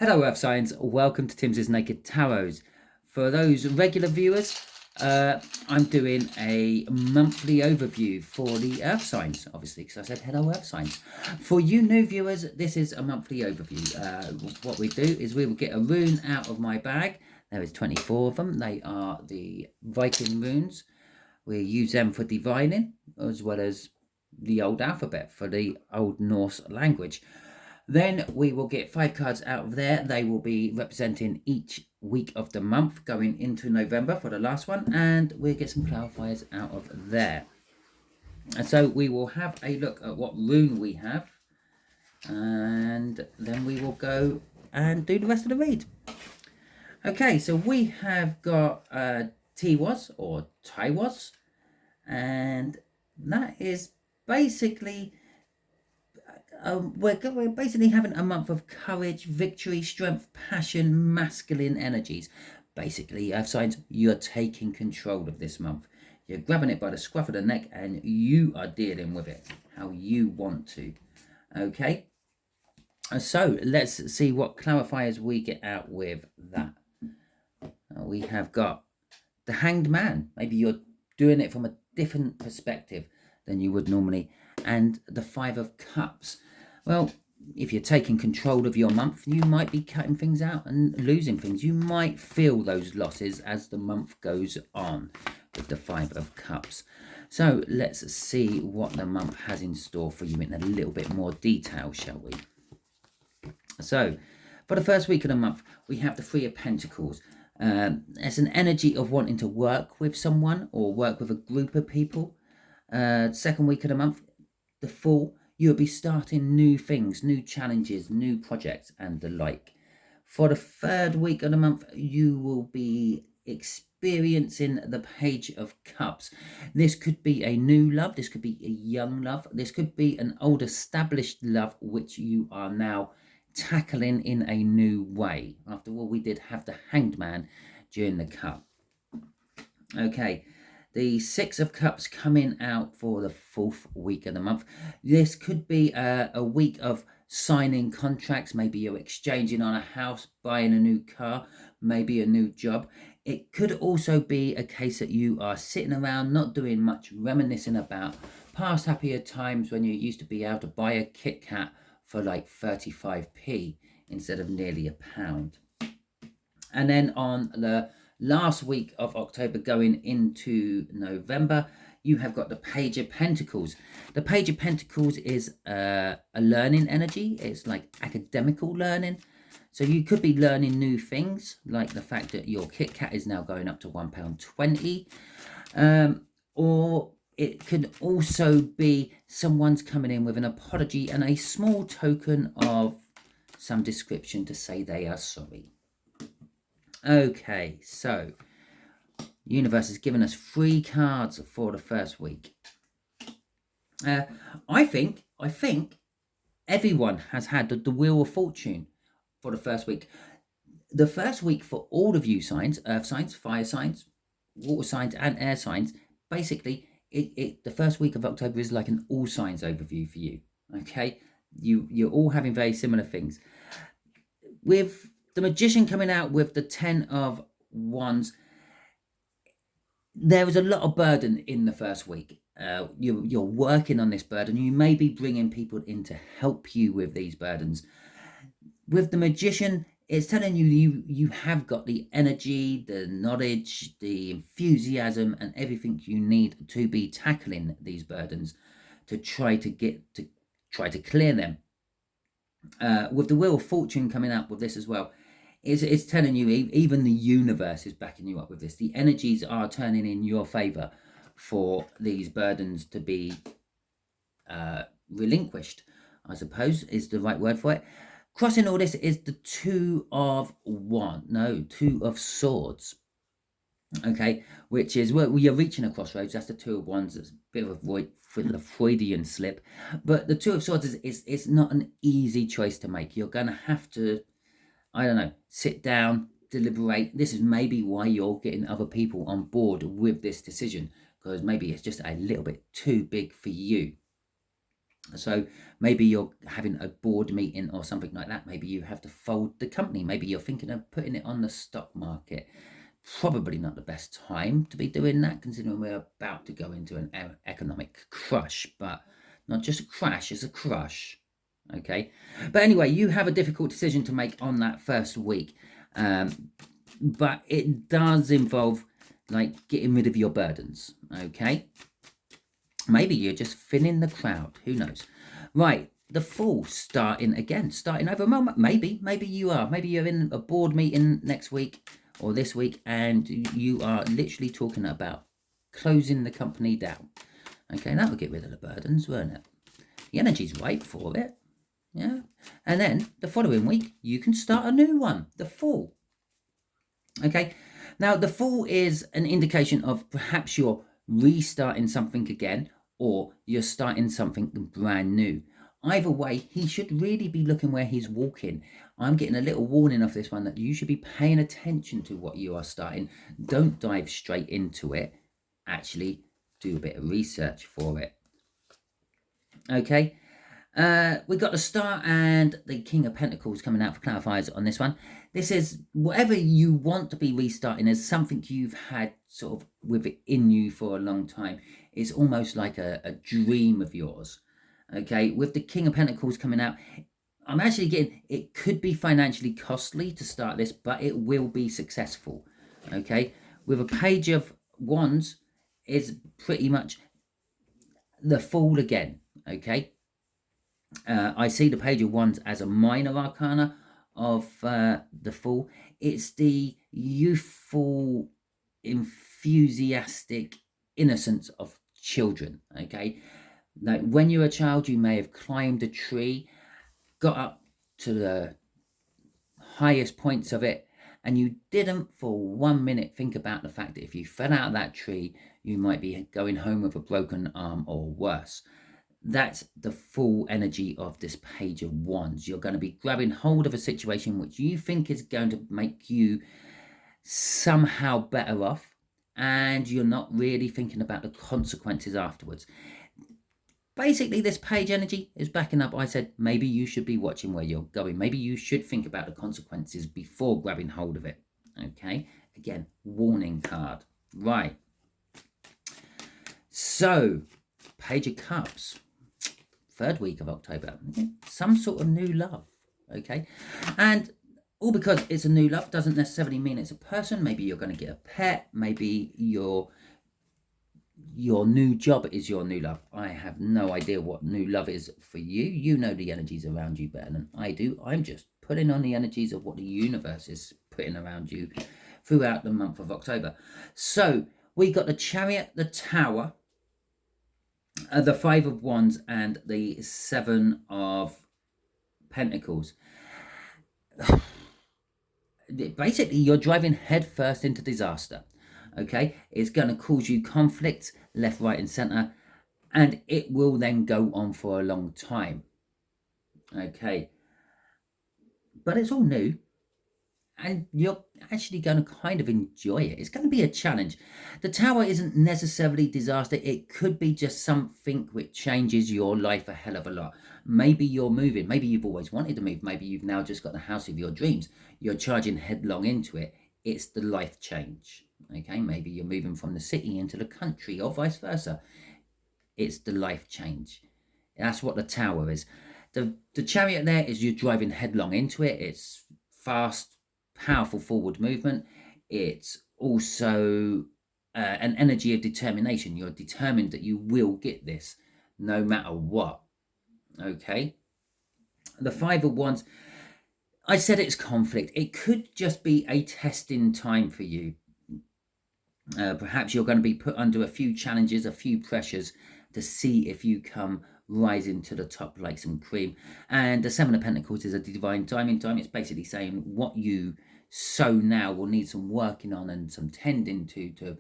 Hello Earth Signs, welcome to Timsy Naked Tarot. For those regular viewers, I'm doing a monthly overview for the Earth Signs, obviously, because I said hello Earth Signs. For you new viewers, this is a monthly overview. What we do is we will get a rune out of my bag. There is 24 of them. They are the Viking runes. We use them for divining, as well as the old alphabet for the Old Norse language. Then we will get 5 cards out of there. They will be representing each week of the month going into November for the last one. And we'll get some clarifiers out of there. And so we will have a look at what rune we have. And then we will go and do the rest of the read. Okay, so we have got Tiwas or Taiwas. And that is basically... we're basically having a month of courage, victory, strength, passion, masculine energies. Basically, Earth Signs, you're taking control of this month. You're grabbing it by the scruff of the neck and you are dealing with it how you want to. Okay? So, let's see what clarifiers we get out with that. We have got the Hanged Man. Maybe you're doing it from a different perspective than you would normally. And the 5 of Cups. Well, if you're taking control of your month, you might be cutting things out and losing things. You might feel those losses as the month goes on with the 5 of Cups. So let's see what the month has in store for you in a little bit more detail, shall we? So for the first week of the month, we have the 3 of Pentacles. It's an energy of wanting to work with someone or work with a group of people. Second week of the month, the Fool, you'll be starting new things, new challenges, new projects and the like. For the third week of the month, you will be experiencing the Page of Cups. This could be a new love, this could be a young love, this could be an old established love which you are now tackling in a new way. After all, we did have the Hanged Man during the cup. Okay. The 6 of Cups coming out for the 4th week of the month. This could be a week of signing contracts. Maybe you're exchanging on a house, buying a new car, maybe a new job. It could also be a case that you are sitting around not doing much, reminiscing about past happier times when you used to be able to buy a Kit Kat for like 35p instead of nearly £1. And then on the last week of October going into November, you have got the Page of Pentacles. The Page of Pentacles is a learning energy. It's like academical learning. So you could be learning new things, like the fact that your Kit Kat is now going up to £1.20. Or it could also be someone's coming in with an apology and a small token of some description to say they are sorry. Okay, so universe has given us 3 cards for the first week. I think everyone has had the Wheel of Fortune for the first week. The first week for all of you signs, earth signs, fire signs, water signs and air signs, basically the first week of October is like an all signs overview for you. Okay, you're all having very similar things. With the Magician coming out with the 10 of Wands, there is a lot of burden in the first week. You're working on this burden. You may be bringing people in to help you with these burdens. With the Magician, it's telling you have got the energy, the knowledge, the enthusiasm and everything you need to be tackling these burdens to try to clear them. With the Wheel of Fortune coming up with this as well, it's telling you even the universe is backing you up with this. The energies are turning in your favor for these burdens to be relinquished, I suppose is the right word for it. Crossing all this is the 2 of Swords. Okay, which is where you're reaching a crossroads. That's the 2 of Wands. It's a bit of a Freudian slip, but the 2 of Swords is not an easy choice to make. You're going to have to, I don't know, sit down, deliberate. This is maybe why you're getting other people on board with this decision, because maybe it's just a little bit too big for you. So maybe you're having a board meeting or something like that. Maybe you have to fold the company. Maybe you're thinking of putting it on the stock market. Probably not the best time to be doing that, considering we're about to go into an economic crush, but not just a crash, it's a crush. Okay. But anyway, you have a difficult decision to make on that first week. But it does involve like getting rid of your burdens. Okay. Maybe you're just thinning the crowd. Who knows? Right. The Fool starting again, starting over a moment. Maybe you are. Maybe you're in a board meeting next week or this week, and you are literally talking about closing the company down. Okay, that would get rid of the burdens, won't it? The energy's right for it. Yeah. And then the following week, you can start a new one, the Fool. Okay. Now, the Fool is an indication of perhaps you're restarting something again, or you're starting something brand new. Either way, he should really be looking where he's walking. I'm getting a little warning of this one that you should be paying attention to what you are starting. Don't dive straight into it. Actually, do a bit of research for it. Okay. We got the Star and the King of Pentacles coming out for clarifiers on this one. This is whatever you want to be restarting is something you've had sort of with it in you for a long time. It's almost like a dream of yours. Okay, with the King of Pentacles coming out, I'm actually getting it could be financially costly to start this, but it will be successful. Okay, with a Page of Wands is pretty much the Fool again. Okay. I see the Page of Wands as a minor arcana of the Fool. It's the youthful, enthusiastic innocence of children. Okay, like when you're a child, you may have climbed a tree, got up to the highest points of it, and you didn't for 1 minute think about the fact that if you fell out of that tree, you might be going home with a broken arm or worse. That's the full energy of this Page of Wands. You're going to be grabbing hold of a situation which you think is going to make you somehow better off, and you're not really thinking about the consequences afterwards. Basically, this page energy is backing up. I said maybe you should be watching where you're going. Maybe you should think about the consequences before grabbing hold of it. Okay, again, warning card. Right. So, Page of Cups. Third week of October, some sort of new love. Okay, and all because it's a new love doesn't necessarily mean it's a person. Maybe you're going to get a pet. Maybe your new job is your new love. I have no idea what new love is for you. You know the energies around you better than I do. I'm just putting on the energies of what the universe is putting around you throughout the month of October. So we got the Chariot, the Tower, the Five of Wands, and the Seven of Pentacles. Basically, you're driving headfirst into disaster. Okay, it's going to cause you conflict left, right, and center, and it will then go on for a long time. Okay, but it's all new, and you're actually going to kind of enjoy it. It's going to be a challenge. The Tower isn't necessarily disaster. It could be just something which changes your life a hell of a lot. Maybe you're moving. Maybe you've always wanted to move. Maybe you've now just got the house of your dreams. You're charging headlong into it. It's the life change. Okay, maybe you're moving from the city into the country or vice versa. It's the life change. That's what the Tower is. The Chariot there is you're driving headlong into it. It's fast, powerful forward movement. It's also an energy of determination. You're determined that you will get this no matter what. Okay. The Five of Wands, I said it's conflict. It could just be a testing time for you. Perhaps you're going to be put under a few challenges, a few pressures to see if you come rising to the top like some cream. And the Seven of Pentacles is a divine timing time. It's basically saying what you sow now will need some working on and some tending to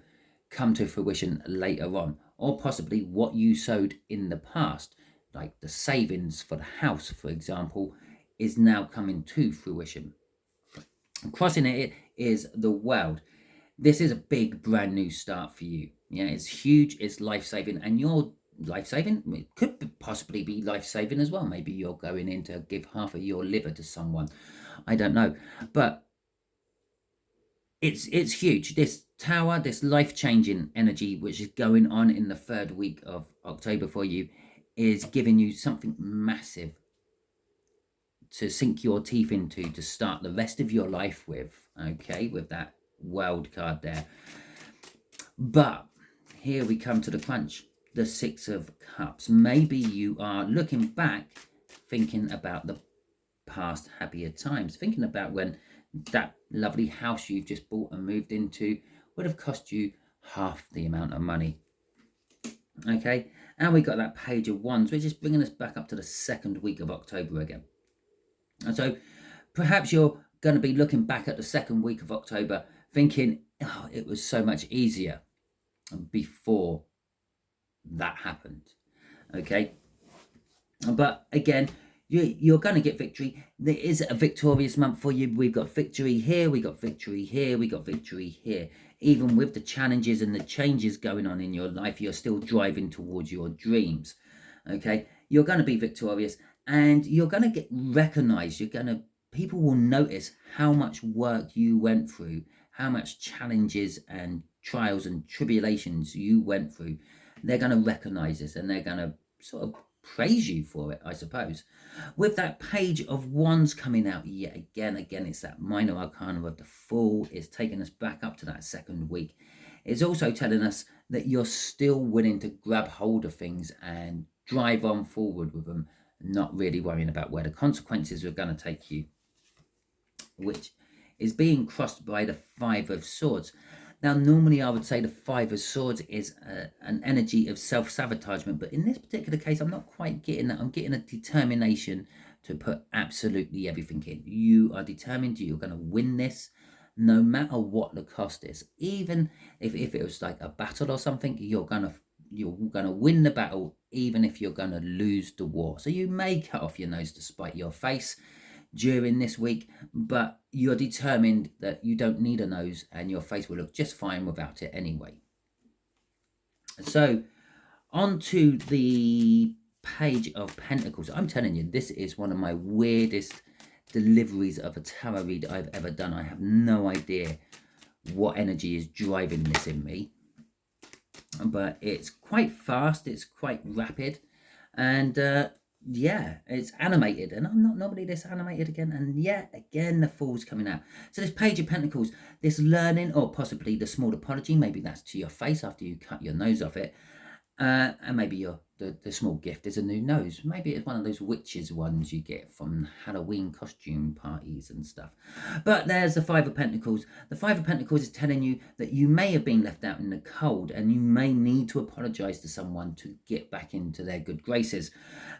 come to fruition later on, or possibly what you sowed in the past, like the savings for the house, for example, is now coming to fruition. Crossing it is the World. This is a big brand new start for you. Yeah, it's huge, it's life-saving, and you're life-saving. It could possibly be life-saving as well. Maybe you're going in to give half of your liver to someone. I don't know. But it's huge. This tower, this life-changing energy which is going on in the 3rd week of October for you, is giving you something massive to sink your teeth into, to start the rest of your life with, okay, with that world card there. But here we come to the crunch, the 6 of Cups. Maybe you are looking back, thinking about the past happier times, thinking about when that lovely house you've just bought and moved into would have cost you half the amount of money. Okay, and we got that Page of Wands, which is bringing us back up to the 2nd week of October again. And so perhaps you're going to be looking back at the 2nd week of October thinking, oh, it was so much easier before that happened. Okay, but again, you're going to get victory. There is a victorious month for you. We've got victory here, we got victory here, we got victory here. Even with the challenges and the changes going on in your life, you're still driving towards your dreams. Okay, you're going to be victorious, and you're going to get recognized. People will notice how much work you went through, how much challenges and trials and tribulations you went through. They're going to recognize this, and they're going to sort of praise you for it, I suppose. With that Page of Wands coming out yet again, it's that minor arcana of the Fool. It's taking us back up to that 2nd week. It's also telling us that you're still willing to grab hold of things and drive on forward with them, not really worrying about where the consequences are going to take you, which is being crossed by the 5 of Swords. Now, normally I would say the 5 of Swords is an energy of self-sabotagement, but in this particular case, I'm not quite getting that. I'm getting a determination to put absolutely everything in. You are determined you're going to win this, no matter what the cost is. Even if it was like a battle or something, you're gonna win the battle, even if you're going to lose the war. So you may cut off your nose to spite your face during this week, but you're determined that you don't need a nose and your face will look just fine without it anyway. So on to the Page of Pentacles. I'm telling you, this is one of my weirdest deliveries of a tarot read I've ever done. I have no idea what energy is driving this in me, but it's quite fast, it's quite rapid, and yeah, it's animated, and I'm not normally this animated again, and yet again the Fool's coming out. So this Page of Pentacles, this learning, or possibly the small apology, maybe that's to your face after you cut your nose off it, and maybe the small gift is a new nose. Maybe it's one of those witches ones you get from Halloween costume parties and stuff. But there's the 5 of Pentacles. The 5 of Pentacles is telling you that you may have been left out in the cold, and you may need to apologize to someone to get back into their good graces.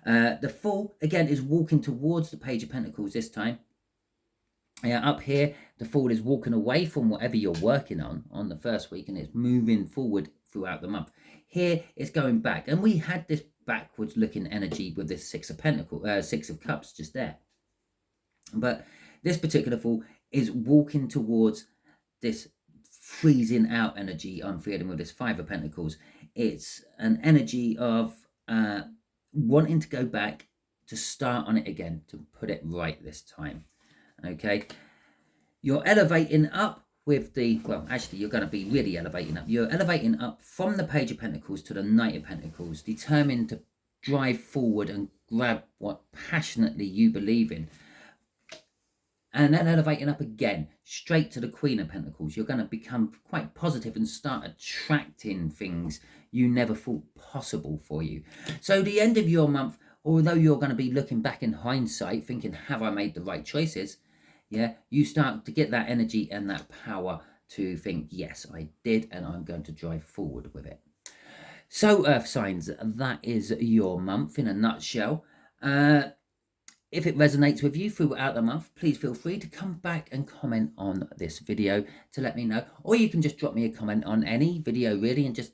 The Fool, again, is walking towards the Page of Pentacles this time. Up here, the Fool is walking away from whatever you're working on the 1st week, and it's moving forward throughout the month. Here, it's going back, and we had this backwards looking energy with this 6 of Pentacles, 6 of Cups just there. But this particular Fool is walking towards this freezing out energy I'm feeling with this 5 of Pentacles. It's an energy of wanting to go back, to start on it again, to put it right this time. Okay, you're elevating up with the, well, actually, you're going to be really elevating up. You're elevating up from the Page of Pentacles to the Knight of Pentacles, determined to drive forward and grab what passionately you believe in. And then elevating up again, straight to the Queen of Pentacles. You're going to become quite positive and start attracting things you never thought possible for you. So the end of your month, although you're going to be looking back in hindsight, thinking, have I made the right choices? Yeah, you start to get that energy and that power to think, yes, I did, and I'm going to drive forward with it. So, Earth signs, that is your month in a nutshell. If it resonates with you throughout the month, please feel free to come back and comment on this video to let me know. Or you can just drop me a comment on any video, really, and just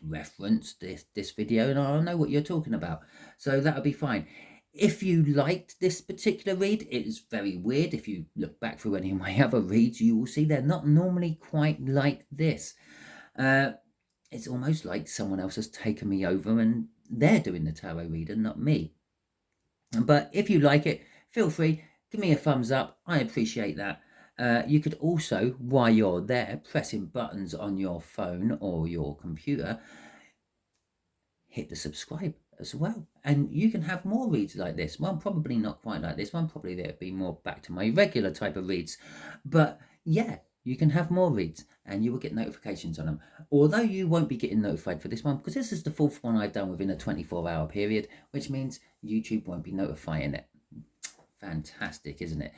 reference this video, and I'll know what you're talking about. So that'll be fine. If you liked this particular read, it is very weird. If you look back through any of my other reads, you will see they're not normally quite like this. It's almost like someone else has taken me over and they're doing the tarot reading, not me. But if you like it, feel free, give me a thumbs up. I appreciate that. You could also, while you're there pressing buttons on your phone or your computer, hit the subscribe as well. And you can have more reads like this. One probably not quite like this one. Probably there'll be more back to my regular type of reads. But yeah, you can have more reads and you will get notifications on them. Although you won't be getting notified for this one because this is the fourth one I've done within a 24-hour period, which means YouTube won't be notifying it. Fantastic, isn't it?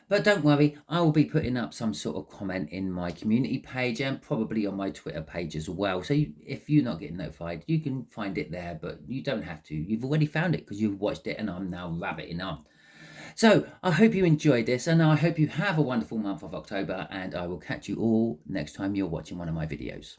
But don't worry, I will be putting up some sort of comment in my community page and probably on my Twitter page as well. So if you're not getting notified, you can find it there, but you don't have to. You've already found it because you've watched it and I'm now rabbiting on. So I hope you enjoyed this and I hope you have a wonderful month of October, and I will catch you all next time you're watching one of my videos.